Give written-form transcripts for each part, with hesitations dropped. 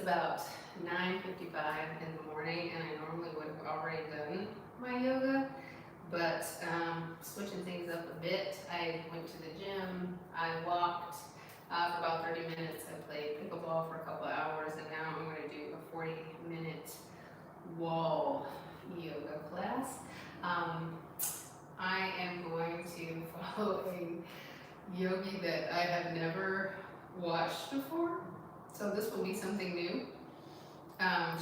about 9:55 in the morning, and I normally would have already done my yoga, but switching things up a bit. I went to the gym, I walked for about 30 minutes, I played pickleball for a couple of hours, and now I'm going to do a 40-minute wall yoga class. I am going to follow a yogi that I have never watched before, so this will be something new.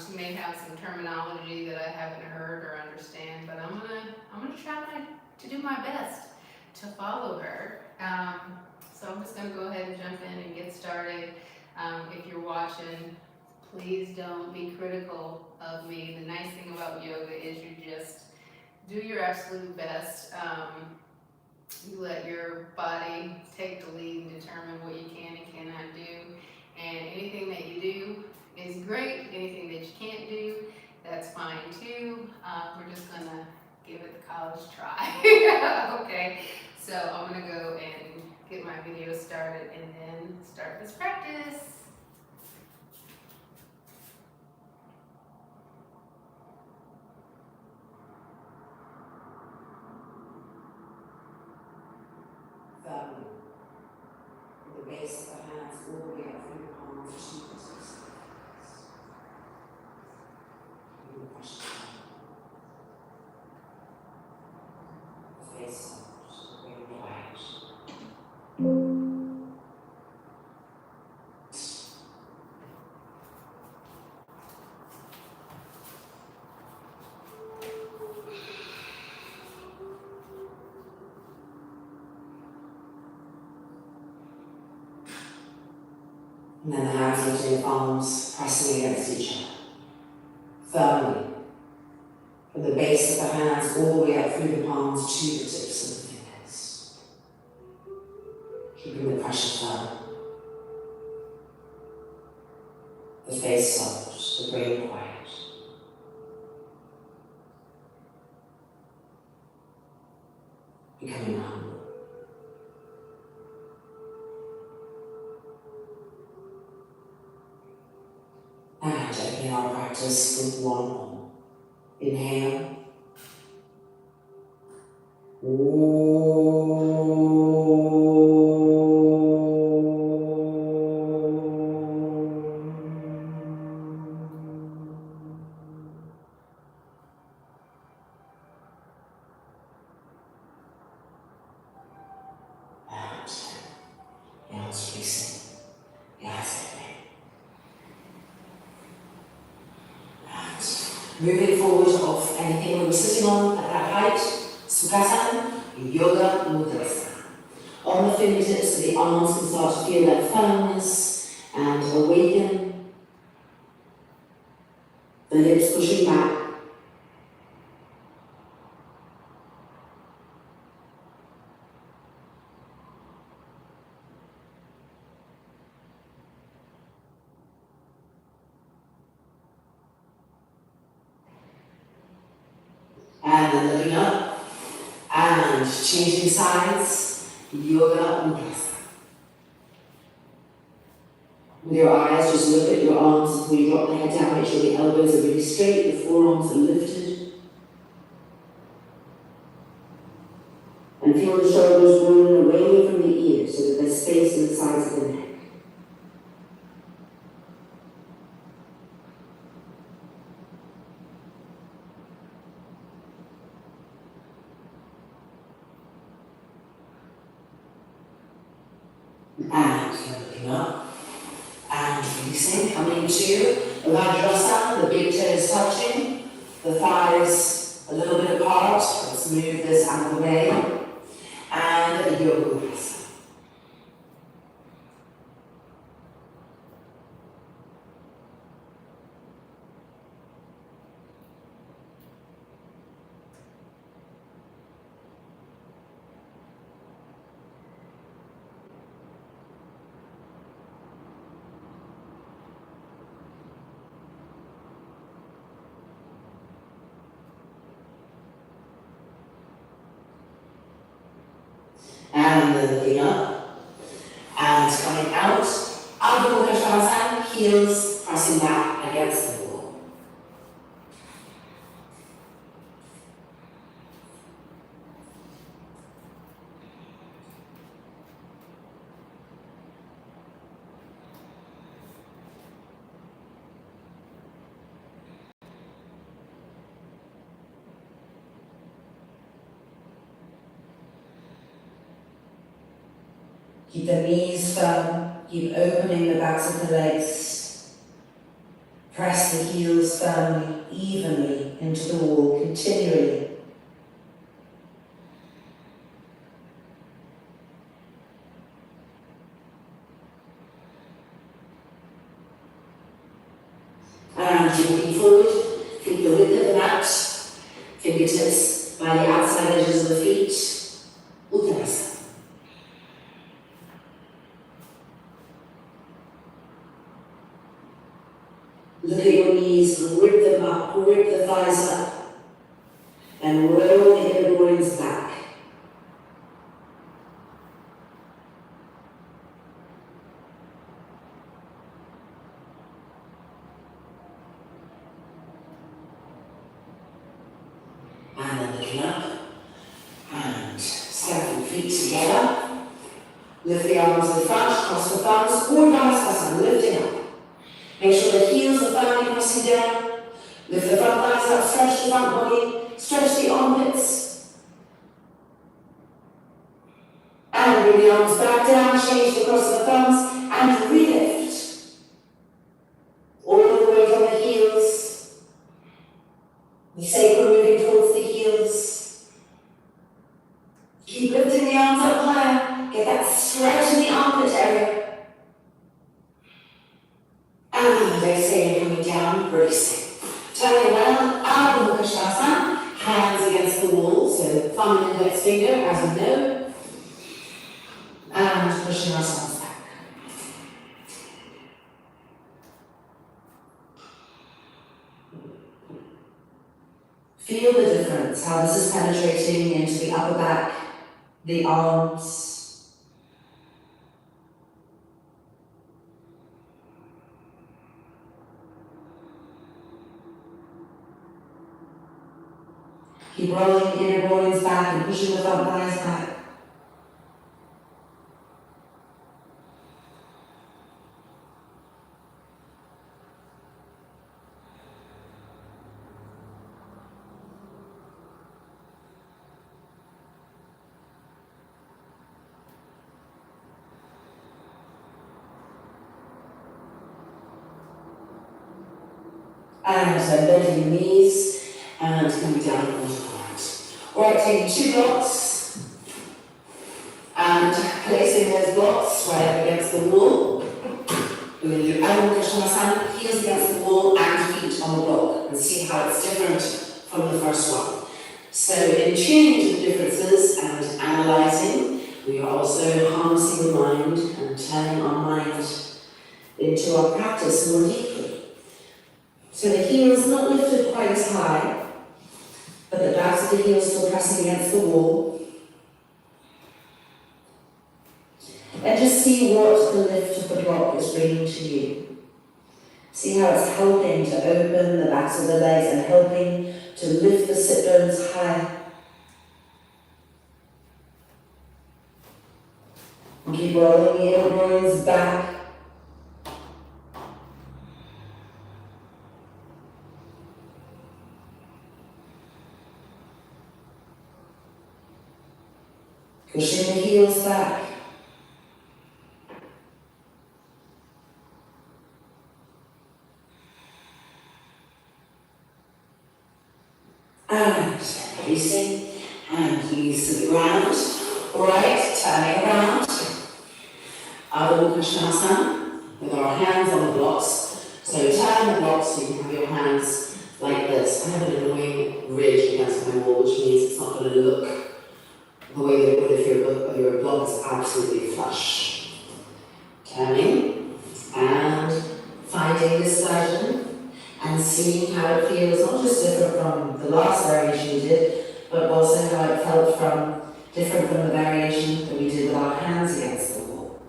She may have some terminology that I haven't heard or understand, but I'm gonna try to do my best to follow her. So I'm just gonna go ahead and jump in and get started. If you're watching, please don't be critical of me. The nice thing about yoga is you just do your absolute best. You let your body take the lead and determine what you can and cannot do. And anything that you do is great. Anything that you can't do, that's fine too. We're just gonna give it the college try. Okay, so I'm gonna go and get my video started and then start this practice. Firmly, with the base of the hands all the way up through the palms, cheek to chest. Feel the pressure. The face soft, very quiet. And then the hands into your palms, pressing against each other. Firmly. From the base of the hands all the way up through the palms to the tips of the fingers. Keeping the pressure firm. The face soft, the brain quiet. Becoming humble. And begin our practice with one more. Inhale. Moving forward off anything we were sitting on at that height, Sukhasana, Yoga Mudras. On the fingertips, the arms can start to feel their firmness and awaken. The lips pushing back. And then looking up and changing sides, Yoga Mudras. With your eyes, just look at your arms before you drop the head down. Make sure the elbows are really straight, the forearms are lifted. And feel the shoulders rolling away from the ears so that there's space in the sides of the neck. And you're looking up and releasing, coming to Vajrasana, the big toes touching, the thighs a little bit apart. Let's move this out of the way. And Yoga Mudras. And then looking up and coming out. Ardha Mukha Svanasana, heels pressing back against the wall. Keep the knees firm, keep opening the backs of the legs. Press the heels firmly, evenly into the wall, continually. And looking forward, keep the width of the mat, fingertips by the outside edges of the feet. Uttanasana. Look at your knees, rip them up, rip the thighs up, and roll the inner groins back. And then looking up, and step your feet together. Lift the arms in front, cross the thumbs, or Namaskar, lifting up. Make sure the heels are firmly pressing down. Lift the front thighs up, stretch the front body, stretch the armpits. And bring the arms back down, change the cross of the thumbs, and relift. All the way from the heels. The sacrum moving towards the heels. Keep lifting the arms up higher. Get that stretch in the armpit area. And exhale, coming down, releasing. Turning around, Ardha Mukha, hands against the wall, so thumb and index finger, as we know. And pushing ourselves back. Feel the difference, how this is penetrating into the upper back, the arms. Keep rolling the inner groins back and pushing the front thighs back. And so bending the knees and coming down onto the ground. Alright, taking 2 blocks and placing those blocks right up against the wall. We're going to do Ardha Mukha, heels against the wall and feet on the block, and see how it's different from the first one. So in tuning to the differences and analysing, we are also harnessing the mind and turning our mind into our practice more deeply. So the heels not lifted quite as high, but the backs of the heels still pressing against the wall. And just see what the lift of the block is bringing to you. See how it's helping to open the backs of the legs and helping to lift the sit bones high. And keep rolling the inner groins back. Pushing the heels back. And releasing, and knees to the ground. Alright, turning around. Ardha Mukha with our hands on the blocks. So turn the blocks so you can have your hands like this. I have an annoying ridge against my wall, which means it's not going to look the way that it would if your block is absolutely flush. Turning and finding this version and seeing how it feels, not just different from the last variation we did, but also how it felt different from the variation that we did with our hands against the wall.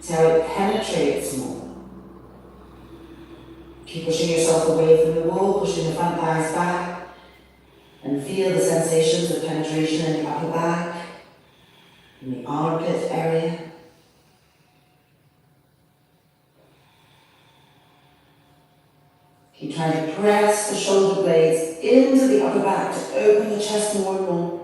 So how it penetrates more. Keep pushing yourself away from the wall, pushing the front thighs back, and feel the sensations of penetration in the upper back, in the armpit area. Keep trying to press the shoulder blades into the upper back to open the chest more and more.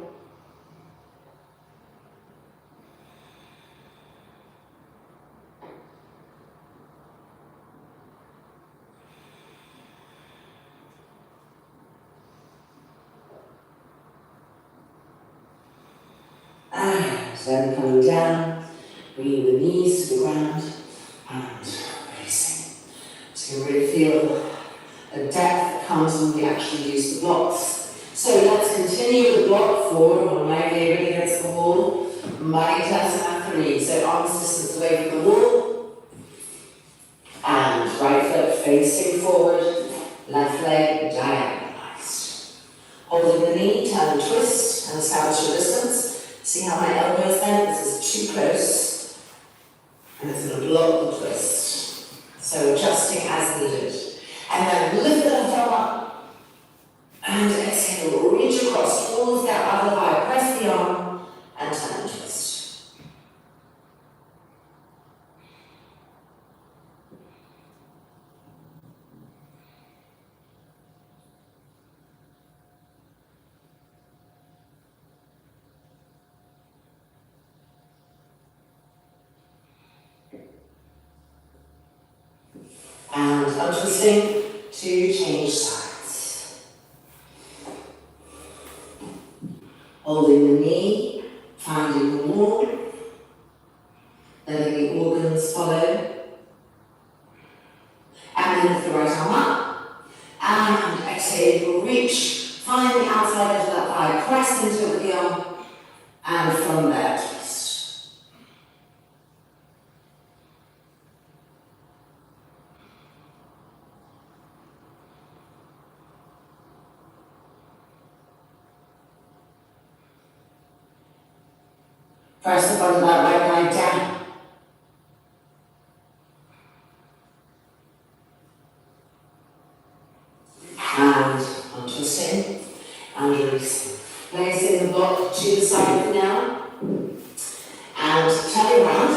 And then coming down, bringing the knees to the ground and releasing. So you really feel the depth that comes when we actually use the blocks. So let's continue with the block forward, one of my favorite against the wall. Maritasana 3, so arms distance away from the wall. And right foot facing forward, left leg diagonalized. Holding the knee, turn and twist, and establish your distance. See how my elbow is bent? This is too close. And it's going to block the twist. So adjusting as needed. And then lift the left arm up. And exhale, reach across towards that other thigh. Press the arm and turn and twist. And untwisting to change sides. Holding the knee, finding the wall, letting the organs follow. And then lift the right arm up. And exhale, reach, find the outside edge of that thigh, press into it with the arm. And from there, twist. Press the front of that right leg down. And untwisting and releasing. Placing the block to the side for now. And turning around.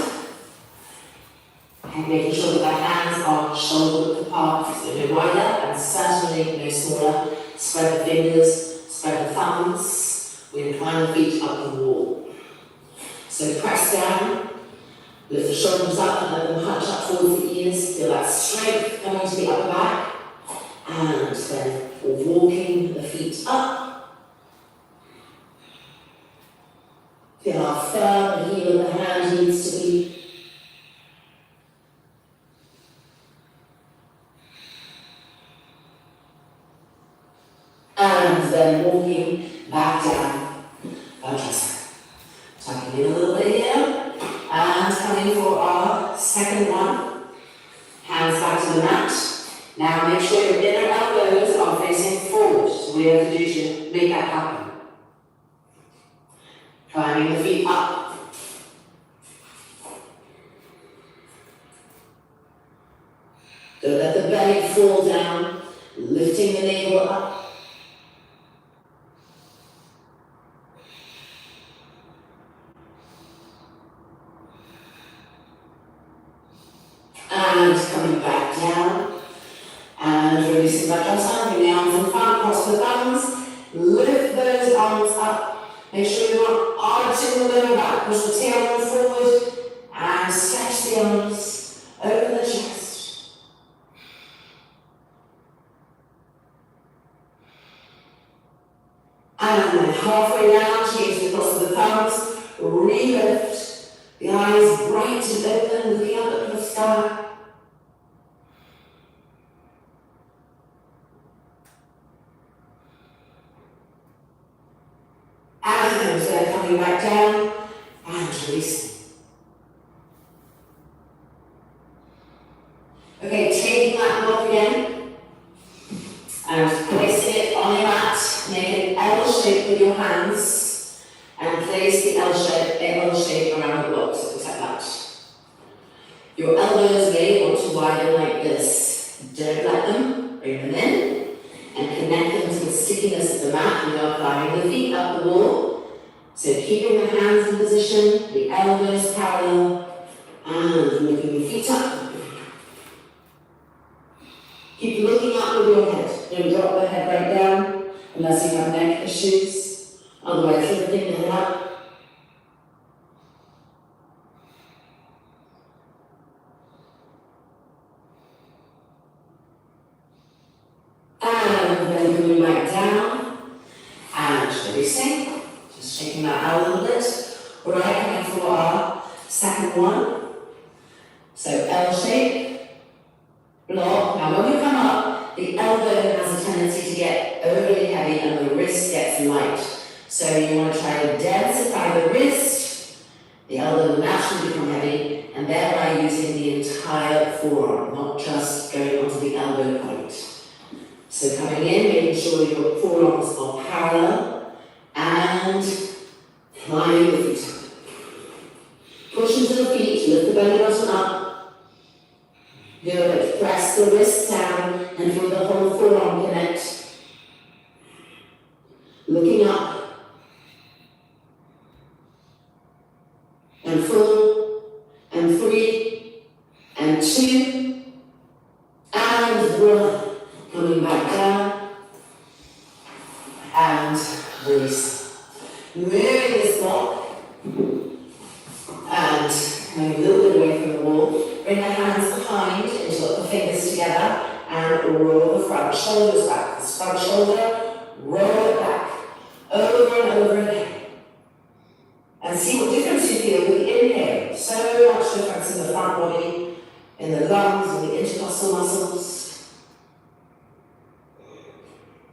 And making sure that the hands are shoulder width apart, so no wider and certainly no smaller. Spread the fingers, spread the thumbs. We incline the feet up the wall. So press down, lift the shoulders up and let them hunch up towards the ears. Feel that strength coming to the upper back. And then walking the feet up. Feel how firm the heel of the hand needs to be. And then walking back down. Fantastic. Tucking in a little bit here, and coming for our second one. Hands back to the mat. Now make sure your inner elbows are facing forward. So we have to do to make that happen. Climbing the feet up. Don't let the belly fall down. Lifting the navel up. And coming back down, and releasing back down, bring the arms in front, cross the thumbs, lift those arms up, make sure you're not arching the lower back, push the tailbone forward, and stretch the arms, open the chest. And then halfway down, change the cross of the thumbs, re-lift, the eyes bright and open, looking up at the sky. And then coming back down and releasing. Okay, taking that block again and placing it on your mat. Make an L shape with your hands and place the L shape around the block to protect that. Your elbows may want to widen like this. Don't let them. mat, we are climbing the feet up the wall. So keeping the hands in position, the elbows parallel, and looking the feet up. Keep looking up with your head. Don't drop the head right down unless you have neck issues. Otherwise, lifting the head up. And then coming back down and releasing. Just shaking that out a little bit. Right, coming for our second one. So L shape, block. Now when we come up, the elbow has a tendency to get overly heavy and the wrist gets light. So you want to try to densify the wrist. The elbow will naturally become heavy, and thereby using the entire forearm, not just going onto the elbow point. So coming in, making sure your forearms are parallel, and climbing the feet up. Push into the feet, lift the belly button up. Good, press the wrists down and feel the whole forearm connect. Looking up. And 4, and 3, and 2, and 1. Coming back down, and release. Moving this block, and coming a little bit away from the wall. Bring the hands behind, interlock the fingers together, and roll the front shoulders back. This front shoulder, roll it back, over and over again. And see what difference you feel with the inhale. So much difference in the front body, in the lungs, and the intercostal muscles.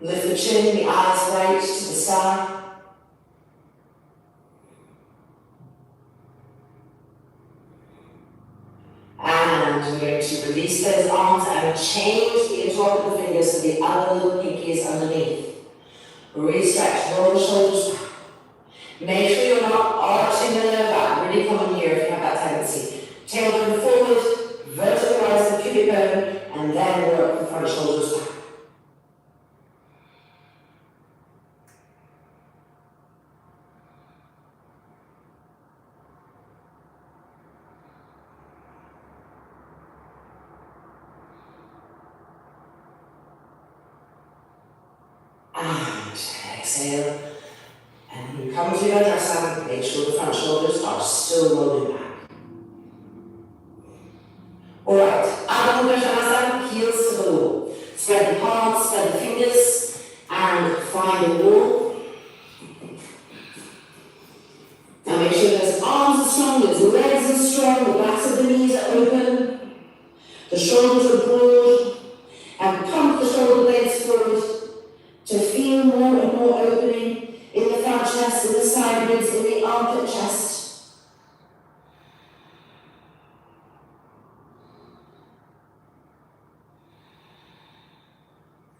Lift the chin, the eyes right to the sky. And we're going to release those arms and change the interlock of the fingers so the other little pinky is underneath. Re-stretch, roll the shoulders back. Make sure you're not arching the lower back. Really come in here if you have that tendency. Tailbone forward, verticalize the pubic bone, and then work the front shoulders back. And exhale. And when you come to your Uddiyana, make sure the front shoulders are still rolling back. Alright, Adho Uddiyana, heels to the wall. Spread the palms, spread the fingers, and find the wall. Now make sure those arms are strong, those legs are strong, the backs of the knees are open, the shoulders are broad, and pump the shoulder blades forward to feel more and more opening in the front chest, in the side ribs, in the armpit chest.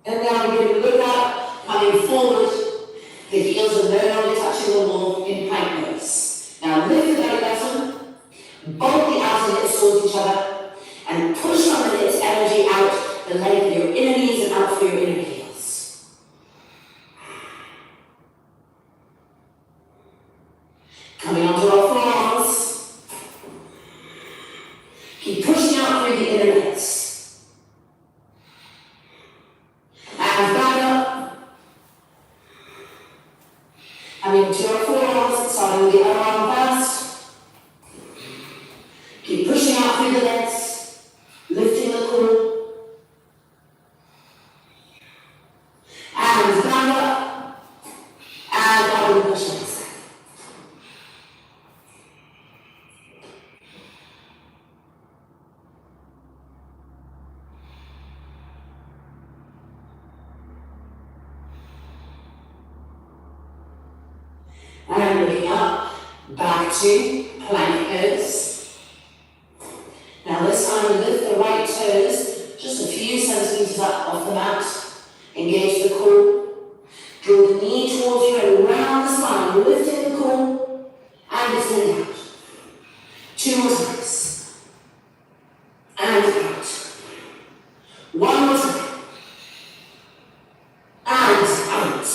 And now we're going to look up, coming forward. The heels are no longer touching the wall in plank pose. Now lift the belly button, bolt the outer hips towards each other, and push from the hips energy out the length of your inner knees and out through your inner heels. Coming onto our forearms. Keep pushing out through the inner legs. And back up. Coming to our forearms, starting with the other arm first. Keep pushing out through the legs, lifting the core. And back up. And up and push it. And looking up, back to plank pose. Now this time we lift the right toes just a few centimeters up off the mat. Engage the core. Draw the knee towards you and round the spine, lifting the core and extending out. 2 more times. And out. 1 more time. And out.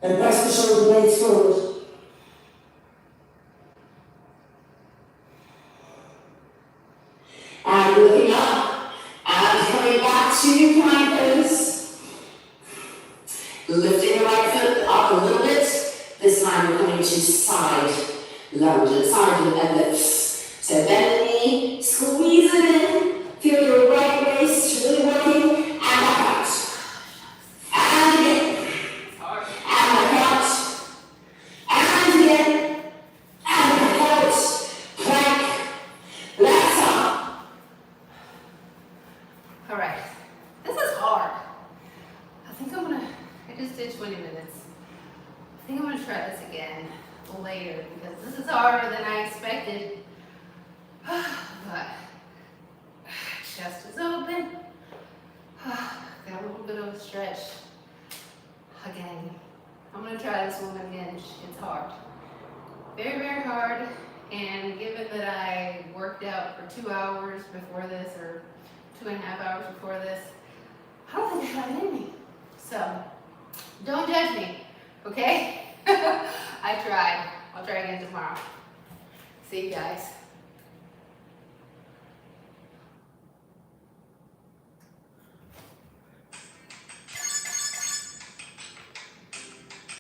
And press the shoulder blades forward. And looking up, and coming back to plank pose. Lifting the right foot up a little bit. This time we're coming to side lunge, side lifts. So bend the knee, squeeze it in. Feel your right waist really working, and back out. And again. And back out. And again. And back out. Plank. Legs up. All right, this is hard. I just did 20 minutes. I think I'm gonna try this again later because this is harder than I expected. But chest is open. Got a little bit of a stretch. Again, I'm gonna try this one again. It's hard. Very, very hard. And given that I worked out for 2 hours before this, or 2.5 hours before this, I don't think I have it in me. So, don't judge me, okay? I tried. I'll try again tomorrow. See you guys.